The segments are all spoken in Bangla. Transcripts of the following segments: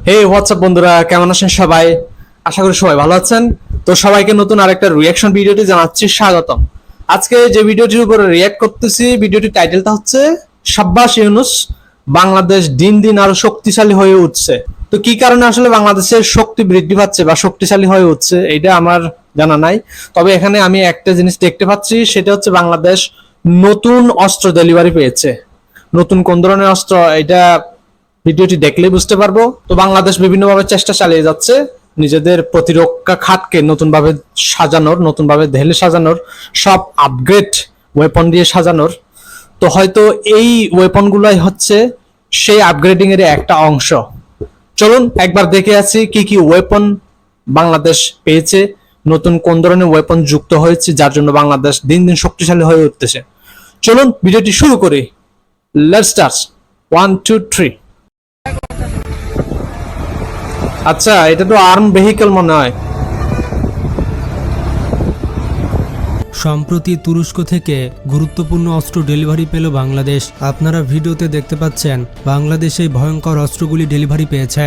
হে হোয়াটসঅ্যাপ বন্ধুরা, কেমন আছেন সবাই? আশা করি সবাই ভালো আছেন। তো সবাইকে নতুন আরেকটা রিয়াকশন ভিডিওতে জানাচ্ছি স্বাগতম। আজকে যে ভিডিওটির উপরে রিয়াক্ট করতেছি, ভিডিওটির টাইটেলটা হচ্ছে সাব্বাস ইউনুস, বাংলাদেশ দিন দিন আরো শক্তিশালী হয়ে উঠছে। তো কি কারণে আসলে বাংলাদেশের শক্তি বৃদ্ধি পাচ্ছে বা শক্তিশালী হয়ে উঠছে এটা আমার জানা নাই। তবে এখানে আমি একটা জিনিস দেখতে পাচ্ছি, সেটা হচ্ছে বাংলাদেশ নতুন অস্ত্র ডেলিভারি পেয়েছে। নতুন কোন ধরনের অস্ত্র এটা ভিডিওটি দেখলেই বুঝতে পারবো। তো বাংলাদেশ বিভিন্নভাবে চেষ্টা চালিয়ে যাচ্ছে নিজেদের প্রতিরক্ষা খাতকে নতুনভাবে সাজানোর, নতুনভাবে ঢেলে সাজানোর, সব আপগ্রেড ওয়েপন দিয়ে সাজানোর। তো হয়তো এই ওয়েপন গুলাই হচ্ছে সেই আপগ্রেডিং এর একটা অংশ। চলুন একবার দেখে আছি কি কি ওয়েপন বাংলাদেশ পেয়েছে, নতুন কোন ধরনের ওয়েপন যুক্ত হয়েছে যার জন্য বাংলাদেশ দিন দিন শক্তিশালী হয়ে উঠতেছে। চলুন ভিডিওটি শুরু করি। Let's start. 1 2 3। আচ্ছা, এটা তো আর্ম ভেহিকল মনে হয়। সম্প্রতি তুরস্ক থেকে গুরুত্বপূর্ণ অস্ত্র ডেলিভারি পেল বাংলাদেশ। আপনারা ভিডিওতে দেখতে পাচ্ছেন বাংলাদেশ এই ভয়ঙ্কর অস্ত্রগুলি ডেলিভারি পেয়েছে।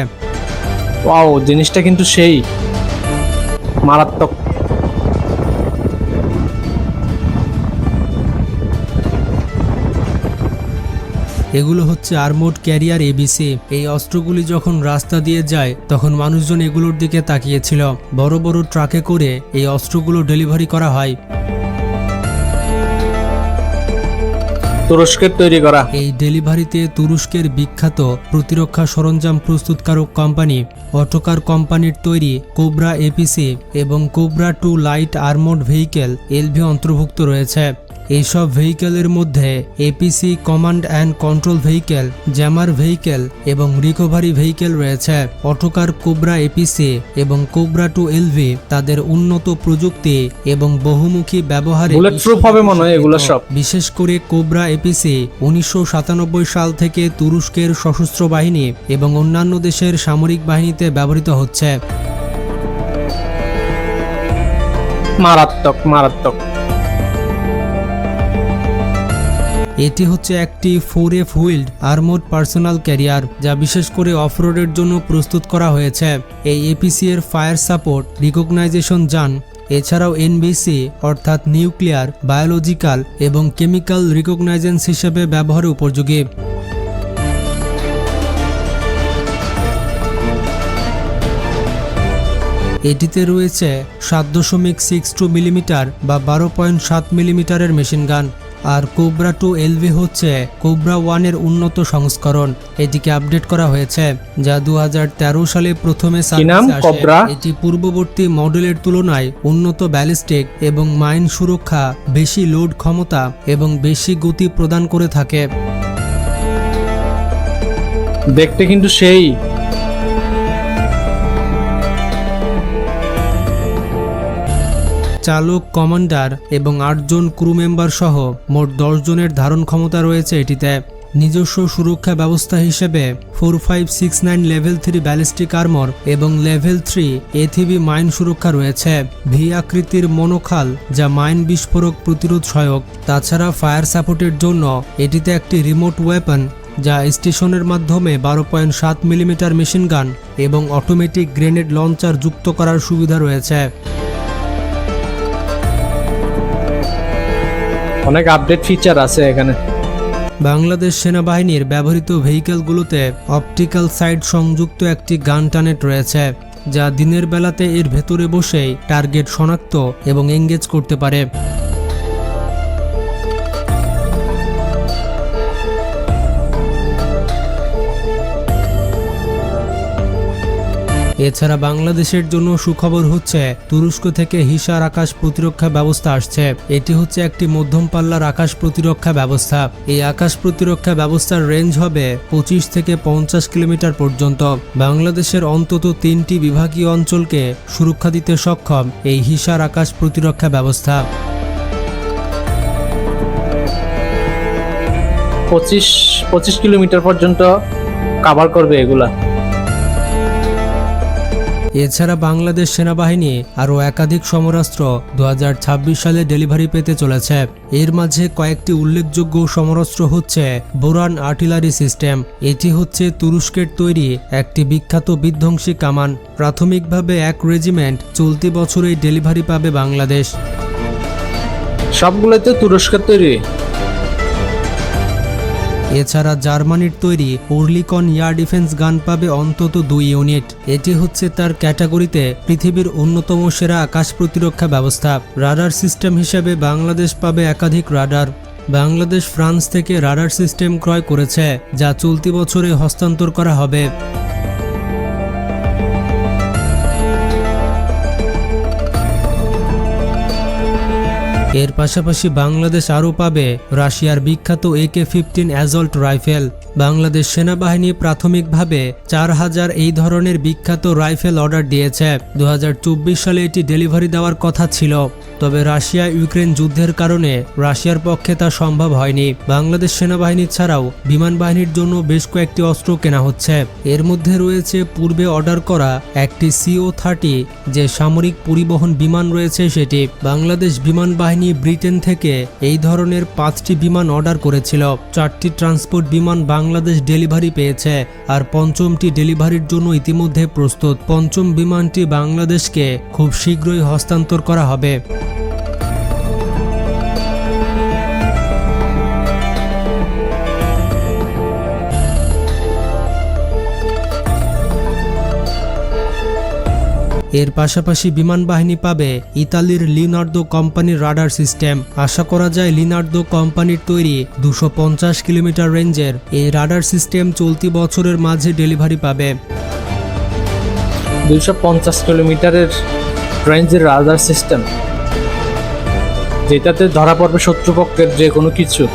ওয়াও, জিনিসটা কিন্তু সেই মারাত্মক। এগুলো হচ্ছে আর্মোড ক্যারিয়ার এবিসি। এই অস্ত্রগুলি যখন রাস্তা দিয়ে যায় তখন মানুষজন এগুলোর দিকে তাকিয়েছিল। বড় বড় ট্রাকে করে এই অস্ত্রগুলো ডেলিভারি করা হয়। তুরস্কের তৈরি করা এই ডেলিভারিতে তুরস্কের বিখ্যাত প্রতিরক্ষা সরঞ্জাম প্রস্তুতকারক কোম্পানি অটোকার কোম্পানির তৈরি কোবরা এপিসি এবং cobra 2 light armoured vehicle LV অন্তর্ভুক্ত রয়েছে। এইসব ভেহিকেলের মধ্যে APC command and control vehicle, jammer vehicle এবং রিকভারি ভেহিকেল রয়েছে। অটোকার কোবরা এপিসি এবং কোবরা 2 এলভি তাদের উন্নত প্রযুক্তি এবং বহুমুখী ব্যবহারে বুলেট প্রুফ হবে মনে হয় এগুলো সব। বিশেষ করে কোবরা এপিসি 1997 সাল থেকে তুরস্কের সশস্ত্র বাহিনী এবং অন্যান্য দেশের সামরিক বাহিনীতে ব্যবহৃত হচ্ছে। মারাত্মক মারাত্মক। এটি হচ্ছে একটি 4F wheeled armoured personal career, যা বিশেষ করে অফরোডের জন্য প্রস্তুত করা হয়েছে। এই এপিসি এর ফায়ার সাপোর্ট রিকগনাইজেশন যান, এছাড়াও এনবিসি অর্থাৎ নিউক্লিয়ার, বায়োলজিক্যাল এবং কেমিক্যাল রিকগনাইজেন্স হিসেবে ব্যবহারে উপযোগী। এটিতে রয়েছে 7.62 মিলিমিটার বা 12.7 মিলিমিটারের মেশিন গান। আর কোবরা 2 এলভি হচ্ছে কোবরা 1 এর উন্নত সংস্করণ। এটিকে আপডেট করা হয়েছে, যা 2013 সালে প্রথমে সার্ভিসে আসে। এটি পূর্ববর্তী মডেলের তুলনায় উন্নত ব্যালিস্টিক এবং মাইন সুরক্ষা, বেশি লোড ক্ষমতা এবং বেশি গতি প্রদান করে থাকে। দেখতে কিন্তু সেই। চালক, কমান্ডার এবং 8 জন ক্রু মেম্বার সহ মোট 10 জনের ধারণ ক্ষমতা রয়েছে এটিতে। নিজস্ব সুরক্ষা ব্যবস্থা হিসেবে 4569 লেভেল 3 ব্যালিস্টিক আর্মর এবং লেভেল 3 এথিবি মাইন সুরক্ষা রয়েছে। ভি আকৃতির মনোখাল, যা মাইন বিস্ফোরক প্রতিরোধ সহায়ক। তাছাড়া ফায়ার সাপোর্টের জন্য এটিতে একটি রিমোট ওয়েপন, যা স্টেশনের মাধ্যমে 12.7 মিলিমিটার মেশিন গান এবং অটোমেটিক গ্রেনেড লঞ্চার যুক্ত করার সুবিধা রয়েছে। অনেক আপডেট ফিচার আছে এখানে। বাংলাদেশ সেনাবাহিনীর ব্যবহৃত ভেহিকেলগুলোতে অপটিক্যাল সাইট সংযুক্ত একটি গান টানেট রয়েছে, যা দিনের বেলাতে এর ভেতরে বসেই টার্গেট শনাক্ত এবং এঙ্গেজ করতে পারে। এছাড়া বাংলাদেশের জন্য সুখবর হচ্ছে তুরস্ক থেকে হিসার আকাশ প্রতিরক্ষা ব্যবস্থা আসছে। এটি হচ্ছে একটি মধ্যম পাল্লার আকাশ প্রতিরক্ষা ব্যবস্থা। এই আকাশ প্রতিরক্ষা ব্যবস্থার রেঞ্জ হবে 25 থেকে 50 কিলোমিটার পর্যন্ত। বাংলাদেশের অন্তত 3টি বিভাগীয় অঞ্চলকে সুরক্ষা দিতে সক্ষম এই হিসার আকাশ প্রতিরক্ষা ব্যবস্থা। 25 কিলোমিটার পর্যন্ত কভার করবে এগুলা। এছাড়া বাংলাদেশ সেনাবাহিনী আরও একাধিক সমরাস্ত্র 2026 সালে ডেলিভারি পেতে চলেছে। এর মাঝে কয়েকটি উল্লেখযোগ্য সমরাস্ত্র হচ্ছে বোরান আর্টিলারি সিস্টেম। এটি হচ্ছে তুরস্কের তৈরি একটি বিখ্যাত বিধ্বংসী কামান। প্রাথমিকভাবে 1 রেজিমেন্ট চলতি বছরেই ডেলিভারি পাবে বাংলাদেশ। সবগুলোতে তুরস্কের তৈরি। এছাড়া জার্মানির তৈরি ওরলিকন এয়ার ডিফেন্স গান পাবে অন্তত 2 ইউনিট। এটি হচ্ছে তার ক্যাটাগরিতে পৃথিবীর অন্যতম সেরা আকাশ প্রতিরক্ষা ব্যবস্থা। রাডার সিস্টেম হিসেবে বাংলাদেশ পাবে একাধিক রাডার। বাংলাদেশ ফ্রান্স থেকে রাডার সিস্টেম ক্রয় করেছে, যা চলতি বছরে হস্তান্তর করা হবে। এর পাশাপাশি বাংলাদেশ আরও পাবে রাশিয়ার বিখ্যাত AK-15 অ্যাসল্ট রাইফেল। বাংলাদেশ সেনাবাহিনী প্রাথমিকভাবে 4000 এই ধরনের বিখ্যাত রাইফেল অর্ডার দিয়েছে। 2024 সালে এটি ডেলিভারি দেওয়ার কথা ছিল, তবে রাশিয়া ইউক্রেন যুদ্ধের কারণে রাশিয়ার পক্ষে তা সম্ভব হয়নি। বাংলাদেশ সেনাবাহিনী ছাড়াও বিমান বাহিনীর জন্য বেশ কয়েকটি অস্ত্র কেনা হচ্ছে। এর মধ্যে রয়েছে পূর্বে অর্ডার করা একটি CO-30, যে সামরিক পরিবহন বিমান রয়েছে সেটি। বাংলাদেশ বিমান বাহিনী ব্রিটেন থেকে এই ধরনের 5টি বিমান অর্ডার করেছিল। 4টি ট্রান্সপোর্ট বিমান বাংলাদেশ ডেলিভারি পেয়েছে, আর 5মটি ডেলিভারির জন্য ইতিমধ্যে প্রস্তুত। 5ম বিমানটি বাংলাদেশকে খুব শীঘ্রই হস্তান্তর করা হবে। এর পাশাপাশি বিমান বাহিনী পাবে ইতালির লিওনার্দো কোম্পানির রাডার সিস্টেম। আশা করা যায় লিওনার্দো কোম্পানির তৈরি 250 কিলোমিটার রেঞ্জের এই রাডার সিস্টেম চলতি বছরের মাঝে ডেলিভারি পাবে। 250 কিলোমিটারের রেঞ্জের রাডার সিস্টেম, যেটাতে ধরা পড়বে শত্রুপক্ষের যে কোনো কিছু।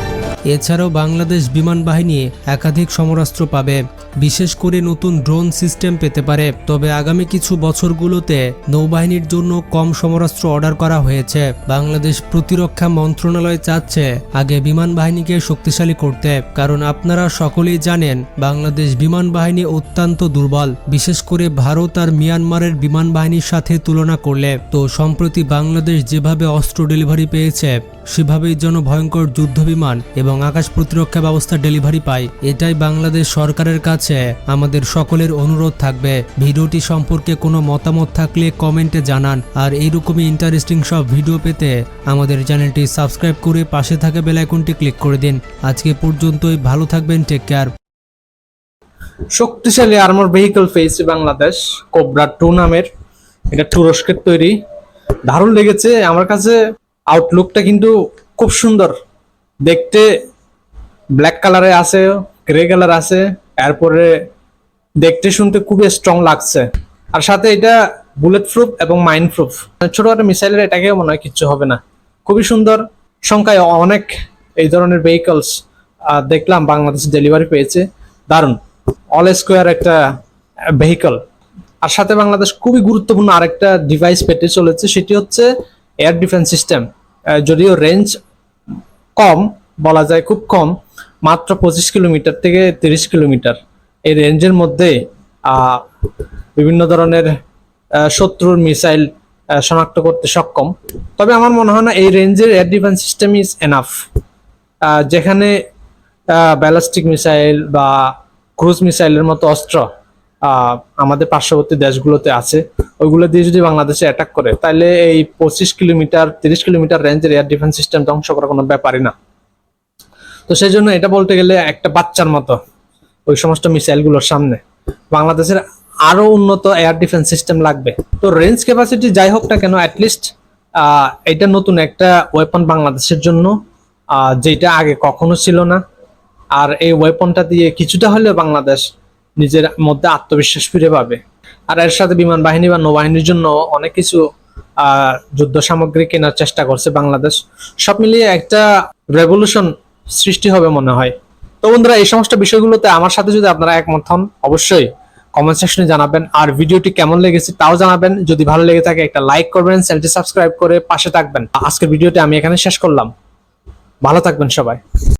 এছাড়াও বাংলাদেশ বিমান বাহিনী একাধিক সমরাস্ত্র পাবে, বিশেষ করে নতুন ড্রোন সিস্টেম পেতে পারে। তবে আগামী কিছু বছরগুলোতে নৌবাহিনীর জন্য কম সমরাস্ত্র অর্ডার করা হয়েছে। বাংলাদেশ প্রতিরক্ষা মন্ত্রণালয় চাচ্ছে আগে বিমান বাহিনীকে শক্তিশালী করতে, কারণ আপনারা সকলেই জানেন বাংলাদেশ বিমান বাহিনী অত্যন্ত দুর্বল, বিশেষ করে ভারত আর মিয়ানমারের বিমান বাহিনীর সাথে তুলনা করলে। তো সম্প্রতি বাংলাদেশ যেভাবে অস্ত্র ডেলিভারি পেয়েছে, সেভাবেই যেন ভয়ঙ্কর যুদ্ধ বিমান এবং আকাশ প্রতিরক্ষা ব্যবস্থা ডেলিভারি পায়। এটাই বাংলাদেশ সরকারের কাছে আমাদের সকলের অনুরোধ থাকবে। ভিডিওটি সম্পর্কে কোনো মতামত থাকলে কমেন্টে জানান, আর এইরকমই ইন্টারেস্টিং সব ভিডিও পেতে আমাদের চ্যানেলটি সাবস্ক্রাইব করে পাশে থাকা বেল আইকনটি ক্লিক করে দিন। আজকে পর্যন্তই, ভালো থাকবেন, টেক কেয়ার। শক্তিশালী আর্মর ভেহিকল পেয়েছে বাংলাদেশ, কোবরা 2 নামের। এটা তুরস্কের তৈরি। দারুণ লেগেছে আমার কাছে। আউটলুকটা কিন্তু খুব সুন্দর দেখতে। ব্ল্যাক কালারে আছে, গ্রে কালার আছে, এরপরে দেখতে শুনতে খুবই স্ট্রং লাগছে। আর সাথে এটা বুলেট প্রুফ এবং মাইন প্রুফ। ছোট একটা মিসাইলের এটাকে মনে হয় কিচ্ছু হবে না। খুবই সুন্দর। সংখ্যায় অনেক এই ধরনের ভেহিকলস দেখলাম বাংলাদেশ ডেলিভারি পেয়েছে। দারুণ অল স্কোয়ার একটা ভেহিকল। আর সাথে বাংলাদেশ খুবই গুরুত্বপূর্ণ আরেকটা ডিভাইস পেতে চলেছে, সেটি হচ্ছে এয়ার ডিফেন্স সিস্টেম। যদিও রেঞ্জ কম, বলা যায় খুব কম, মাত্র 25 কিলোমিটার থেকে 30 কিলোমিটার। এই রেঞ্জের মধ্যে বিভিন্ন ধরনের শত্রুর মিসাইল শনাক্ত করতে সক্ষম। তবে আমার মনে হয় না এই রেঞ্জের air defence system is enough. যেখানে ব্যালিস্টিক মিসাইল বা ক্রুজ মিসাইলের মতো অস্ত্র আমাদের পার্শ্ববর্তী দেশগুলোতে আছে, ওইগুলো দিয়ে যদি বাংলাদেশে অ্যাটাক করে, তাহলে এই 25 কিলোমিটার 30 কিলোমিটার রেঞ্জের এয়ার ডিফেন্স সিস্টেম ধ্বংস করা কোনো ব্যাপারই না। তো সেই জন্য এটা বলতে গেলে একটা বাচ্চার মতো ওই সমস্ত মিসাইলগুলোর সামনে। বাংলাদেশের আরো উন্নত এয়ার ডিফেন্স সিস্টেম লাগবে। তো রেঞ্জ ক্যাপাসিটি যাই হোক না কেন, অ্যাটলিস্ট এটা নতুন একটা ওয়েপন বাংলাদেশের জন্য, যেটা আগে কখনো ছিল না। আর এই ওয়েপনটা দিয়ে কিছুটা হলেও বাংলাদেশ নিজের মধ্যে আত্মবিশ্বাস ফিরে পাবে। আর এর সাথে বিমান বাহিনী বা নৌবাহিনীর জন্য অনেক কিছু যুদ্ধ সামগ্রী কেনার চেষ্টা করছে বাংলাদেশ। সব মিলিয়ে একটা রেভলিউশন সৃষ্টি হবে মনে হয়। তো বন্ধুরা, এই সমস্ত বিষয়গুলোতে আমার সাথে যদি আপনারা একমত হন, অবশ্যই কমেন্ট সেকশনে জানাবেন। আর ভিডিওটি কেমন লেগেছে তাও জানাবেন। যদি ভালো লেগে থাকে একটা লাইক করবেন, চ্যানেলটি সাবস্ক্রাইব করে পাশে থাকবেন। আজকের ভিডিওটি আমি এখানে শেষ করলাম। ভালো থাকবেন সবাই।